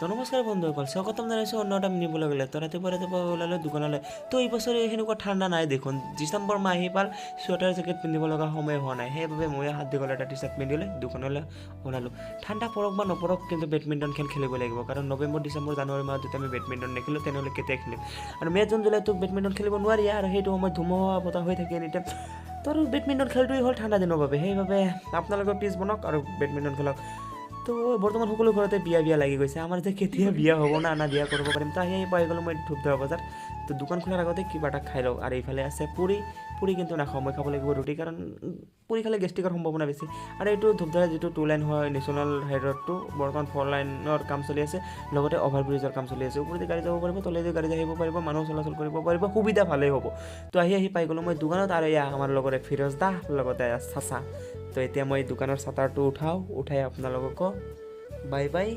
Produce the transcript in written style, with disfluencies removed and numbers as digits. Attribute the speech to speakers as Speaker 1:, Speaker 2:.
Speaker 1: তো নমস্কাৰ বন্ধুসকল, স্বাগতম জনাইছোঁ অন্য এটা মিনি ব্লগলৈ। তো ৰাতিপুৱা ওলালোঁ দোকানলৈ। তো এই বছৰে সেনেকুৱা ঠাণ্ডা নাই দেখোন। ডিচেম্বৰ মাহ আহি পাল, চুৱেটাৰ জেকেট পিন্ধিব লগা সময় হোৱা নাই। সেইবাবে মই হাত দীঘল এটা টি চাৰ্ট পিন্ধি লৈ দোকানলৈ ওলালোঁ। ঠাণ্ডা পৰক বা নপৰক, কিন্তু বেডমিণ্টন খেলিব লাগিব। কাৰণ নৱেম্বৰ, ডিচেম্বৰ, জানুৱাৰী মাহত যদি আমি বেডমিণ্টন নেখেলোঁ তেনেহ'লে কেতিয়া খেলিম? আৰু মে' জুন জুলাইতো বেডমিণ্টন খেলিব নোৱাৰি, আৰু সেইটো সময়ত ধুমুহা বতাহ হৈ থাকে এনিটাইম। তো আৰু বেডমিণ্টন খেলটোৱেই হ'ল ঠাণ্ডা দিনৰ বাবে। সেইবাবে আপোনালোকে প্লিজ বনাওক আৰু বেডমিণ্টন খেলক। তো বৰ্তমান সকলো ঘৰতে বিয়া লাগি গৈছে। আমাৰ যে কেতিয়া বিয়া হ'ব না বিয়া কৰিব পাৰিম। তো আহি পাই গ'লোঁ মই ধূপধাৰা বজাৰ। তো দোকান খোলাৰ আগতে কিবা এটা খাই লওঁ। আৰু এইফালে আছে পুৰি কিন্তু নাখাওঁ, মই খাব লাগিব ৰুটি, কাৰণ পুৰি খালে গেষ্ট্ৰিকৰ সম্ভাৱনা বেছি। আৰু এইটো ধূপধাৰা যিটো 2 লাইন হয় নেশ্যনেল হাইৰোডটো, বৰ্তমান 4 লাইনৰ কাম চলি আছে, লগতে অভাৰব্ৰিজৰ কাম চলি আছে। ওপৰেদি গাড়ী যাব পাৰিব, তলেদি গাড়ী আহিব পাৰিব, মানুহ চলাচল কৰিব পাৰিব, সুবিধা ভালেই হ'ব। তো আহি পাই গ'লোঁ মই দোকানত। আৰু এয়া আমাৰ লগতে ফিৰজ দা, লগতে চাচা। তো এতিয়া মই দোকানৰ চাটাৰটো উঠাই আপোনালোকক বাই বাই।